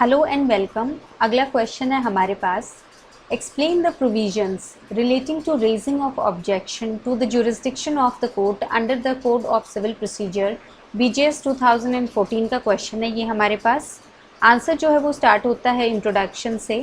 Hello and welcome. अगला question है हमारे पास, explain the provisions relating to raising of objection to the jurisdiction of the court under the code of civil procedure BJS 2014 का question है ये हमारे पास। Answer जो है वो स्टार्ट होता है इंट्रोडक्शन से।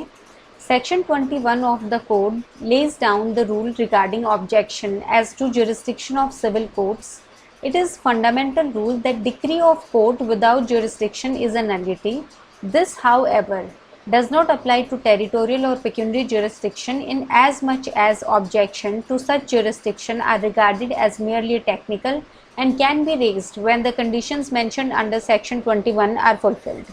Section 21 of the code lays down the rule regarding objection as to jurisdiction of civil courts. It is fundamental rule that decree of court without jurisdiction is a nullity. This, however, does not apply to territorial or pecuniary jurisdiction in as much as objection to such jurisdiction are regarded as merely technical and can be raised when the conditions mentioned under section 21 are fulfilled.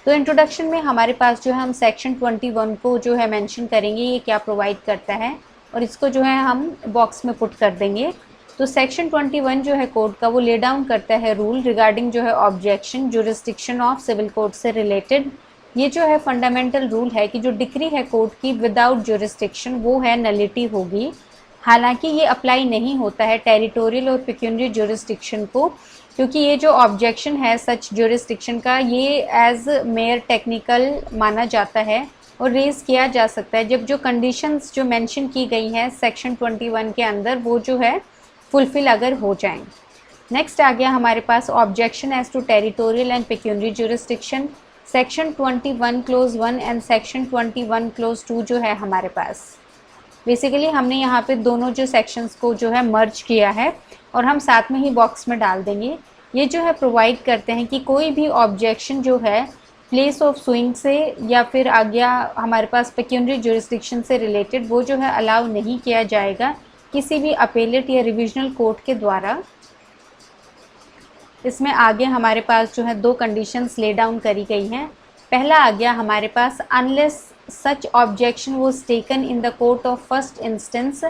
तो introduction में हमारे पास जो है हम section 21 को जो है मेंशन करेंगे ये क्या प्रोवाइड करता है और इसको जो है हम बॉक्स में पुट कर देंगे। तो सेक्शन 21 जो है कोड का वो ले डाउन करता है रूल रिगार्डिंग जो है objection jurisdiction of civil court से रिलेटेड। ये जो है फंडामेंटल रूल है कि जो डिक्री है कोर्ट की विदाउट जुरिस्डिक्शन वो है नलिटी होगी। हालांकि ये अप्लाई नहीं होता है टेरिटोरियल और पेक्यूनियरी जुरिस्डिक्शन को, क्योंकि ये जो ऑब्जेक्शन है सच जुरिस्डिक्शन का ये एज मेयर टेक्निकल माना जाता है और रेज किया जा सकता है जब जो कंडीशंस जो मेंशन की गई हैं सेक्शन 21 के अंदर वो जो है फुलफिल अगर हो जाएं। नेक्स्ट आ गया हमारे पास objection as to territorial and pecuniary jurisdiction. Section 21 clause 1 and section 21 clause 2 जो है हमारे पास बेसिकली हमने यहाँ पे दोनों जो सेक्शंस को जो है मर्ज किया है और हम साथ में ही बॉक्स में डाल देंगे। ये जो है प्रोवाइड करते हैं कि कोई भी ऑब्जेक्शन जो है प्लेस ऑफ सुइंग से या फिर आ गया हमारे पास पेक्यूनियरी जुरिस्डिक्शन से रिलेटेड वो जो है अलाउ नहीं किया जाएगा किसी भी अपेलेट या रिविजनल कोर्ट के द्वारा। इसमें आगे हमारे पास जो है दो कंडीशंस ले डाउन करी गई हैं। पहला आ गया हमारे पास unless such objection was taken in the court of first instance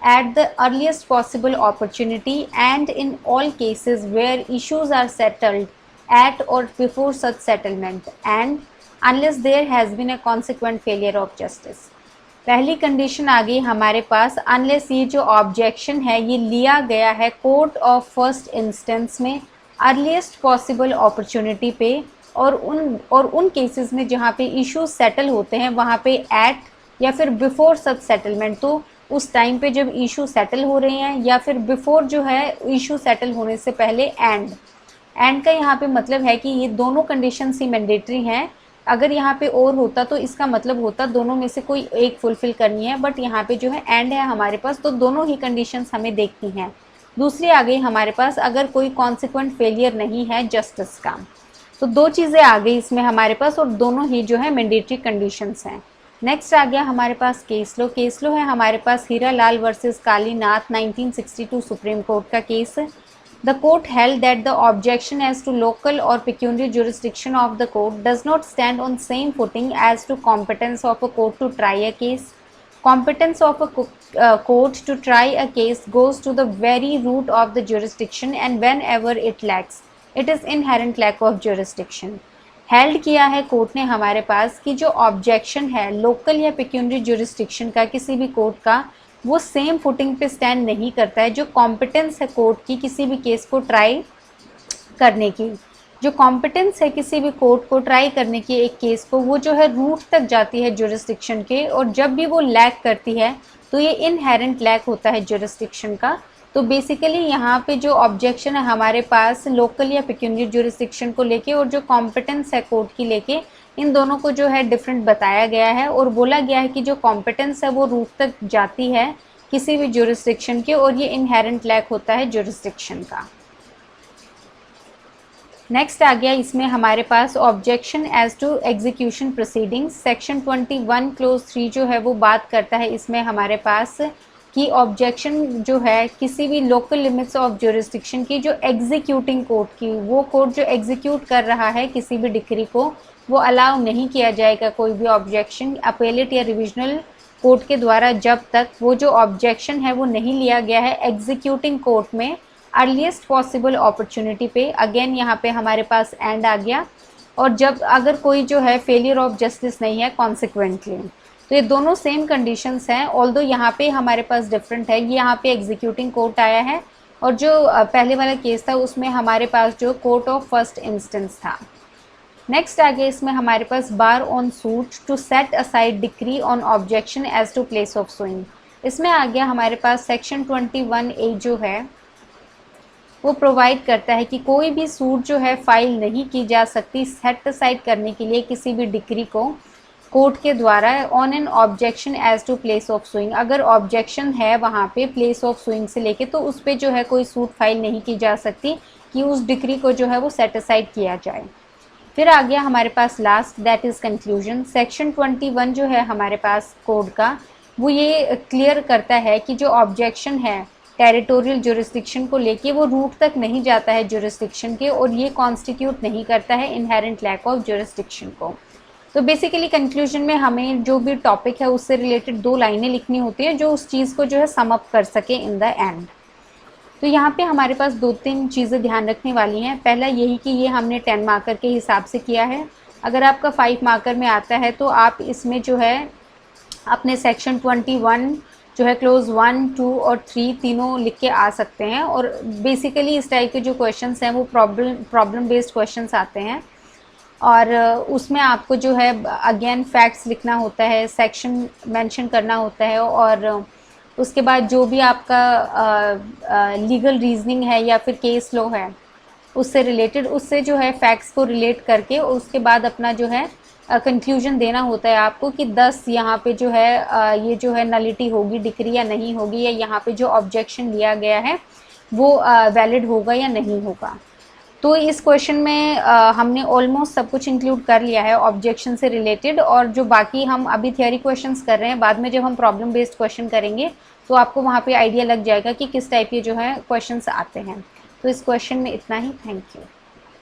at the earliest possible opportunity and in all cases where issues are settled at or before such settlement and unless there has been a consequent failure of justice। पहली condition आ गई हमारे पास unless ये जो objection है ये लिया गया है कोर्ट ऑफ फर्स्ट इंस्टेंस में अर्लीस्ट पॉसिबल अपॉर्चुनिटी पे और उन केसेस में जहाँ पे इश्यूज सेटल होते हैं वहाँ पे एट या फिर बिफोर सच सेटलमेंट, तो उस टाइम पे जब इशू सेटल हो रहे हैं या फिर बिफोर जो है इशू सेटल होने से पहले एंड का यहाँ पे मतलब है कि ये दोनों कंडीशंस ही मैंडेटरी हैं। अगर यहाँ पे और होता तो इसका मतलब होता दोनों में से कोई एक फुलफिल करनी है, बट यहाँ पे जो है एंड है हमारे पास तो दोनों ही कंडीशंस हमें देखनी है। दूसरी आ गई हमारे पास अगर कोई कॉन्सिक्वेंट फेलियर नहीं है जस्टिस का, तो दो चीज़ें आ गई इसमें हमारे पास और दोनों ही जो है मैंडेटरी कंडीशंस हैं। नेक्स्ट आ गया हमारे पास केस लो है हमारे पास Hira Lal versus Kalinath 1962 supreme court का case. The court held that the objection as to local और pecuniary jurisdiction of the court does not stand on same footing as to competence of a court to try a case. Competence of a court to try a case goes to the very root of the jurisdiction and whenever it lacks, it is inherent lack of jurisdiction। Held किया है court ने हमारे पास कि जो objection है local या पेक्यूनियरी jurisdiction का किसी भी कोर्ट का वो सेम फुटिंग पे स्टैंड नहीं करता है। जो कॉम्पिटेंस है कोर्ट की किसी भी केस को ट्राई करने की, जो कॉम्पिटेंस है किसी भी कोर्ट को ट्राई करने की एक केस को वो जो है रूट तक जाती है जुरिस्डिक्शन के, और जब भी वो लैक करती है तो ये इनहेरेंट लैक होता है जुरिस्डिक्शन का। तो बेसिकली यहाँ पे जो ऑब्जेक्शन है हमारे पास लोकल या पेक्यूनियरी जुरिस्डिक्शन को लेके और जो कॉम्पिटेंस है कोर्ट की लेके, इन दोनों को जो है डिफरेंट बताया गया है और बोला गया है कि जो कॉम्पिटेंस है वो रूट तक जाती है किसी भी जुरिस्डिक्शन के और ये इनहेरेंट लैक होता है जुरिस्डिक्शन का। नेक्स्ट आ गया इसमें हमारे पास objection as to execution proceedings. Section 21 clause 3 जो है वो बात करता है इसमें हमारे पास कि ऑब्जेक्शन जो है किसी भी लोकल लिमिट्स ऑफ जुरिस्डिक्शन की जो एग्जीक्यूटिंग कोर्ट की, वो कोर्ट जो एग्जीक्यूट कर रहा है किसी भी डिक्री को वो अलाउ नहीं किया जाएगा कोई भी ऑब्जेक्शन अपेलेट या रिविजनल कोर्ट के द्वारा जब तक वो जो ऑब्जेक्शन है वो नहीं लिया गया है एग्जीक्यूटिंग कोर्ट में अर्लीस्ट पॉसिबल अपॉर्चुनिटी पे। अगेन यहाँ पे हमारे पास एंड आ गया और जब अगर कोई जो है फेलियर ऑफ जस्टिस नहीं है कॉन्सिक्वेंटली, तो ये दोनों सेम कंडीशंस हैं। ऑल्दो यहाँ पे हमारे पास डिफरेंट है, ये यहाँ पे एग्जीक्यूटिंग कोर्ट आया है और जो पहले वाला केस था उसमें हमारे पास जो कोर्ट ऑफ फर्स्ट इंस्टेंस था। नेक्स्ट आगे इसमें हमारे पास bar on suit to set aside decree on objection as to place of suing. इसमें आ गया हमारे पास सेक्शन 21A जो है वो प्रोवाइड करता है कि कोई भी सूट जो है फाइल नहीं की जा सकती सेट असाइड करने के लिए किसी भी डिक्री को कोर्ट के द्वारा on an objection as to place of suing. अगर ऑब्जेक्शन है वहाँ पे प्लेस ऑफ सुइंग से लेके तो उस पर जो है कोई सूट फाइल नहीं की जा सकती कि उस डिक्री को जो है वो सेट असाइड किया जाए। फिर आ गया हमारे पास last that is conclusion. Section 21 जो है हमारे पास कोड का वो ये क्लियर करता है कि जो ऑब्जेक्शन है टेरिटोरियल जुरिस्डिक्शन को लेके वो रूट तक नहीं जाता है जुरिस्डिक्शन के और ये कॉन्स्टिट्यूट नहीं करता है इनहेरेंट लैक ऑफ जुरिस्डिक्शन को। तो बेसिकली कंक्लूजन में हमें जो भी टॉपिक है उससे रिलेटेड 2 लाइनें लिखनी होती है जो उस चीज़ को जो है सम अप कर सके इन द एंड। तो यहाँ पे हमारे पास 2-3 चीज़ें ध्यान रखने वाली हैं। पहला यही कि ये हमने 10 मार्कर के हिसाब से किया है। अगर आपका 5 मार्कर में आता है तो आप इसमें जो है अपने सेक्शन 21 जो है क्लोज 1, 2 और 3 तीनों लिख के आ सकते हैं। और बेसिकली इस टाइप के जो क्वेश्चंस हैं वो प्रॉब्लम बेस्ड क्वेश्चंस आते हैं और उसमें आपको जो है अगेन फैक्ट्स लिखना होता है, सेक्शन मेंशन करना होता है और उसके बाद जो भी आपका लीगल रीजनिंग है या फिर केस लॉ है उससे रिलेटेड उससे जो है फैक्ट्स को रिलेट करके उसके बाद अपना जो है कंक्लूजन देना होता है आपको कि 10 यहाँ पे जो है ये जो है नलिटी होगी डिक्री या नहीं होगी, या यहाँ पे जो ऑब्जेक्शन लिया गया है वो वैलिड होगा या नहीं होगा। तो इस क्वेश्चन में हमने ऑलमोस्ट सब कुछ इंक्लूड कर लिया है ऑब्जेक्शन से रिलेटेड, और जो बाकी हम अभी थियोरी क्वेश्चंस कर रहे हैं, बाद में जब हम प्रॉब्लम बेस्ड क्वेश्चन करेंगे तो आपको वहाँ पे आइडिया लग जाएगा कि किस टाइप के जो है क्वेश्चंस आते हैं। तो इस क्वेश्चन में इतना ही। Thank you.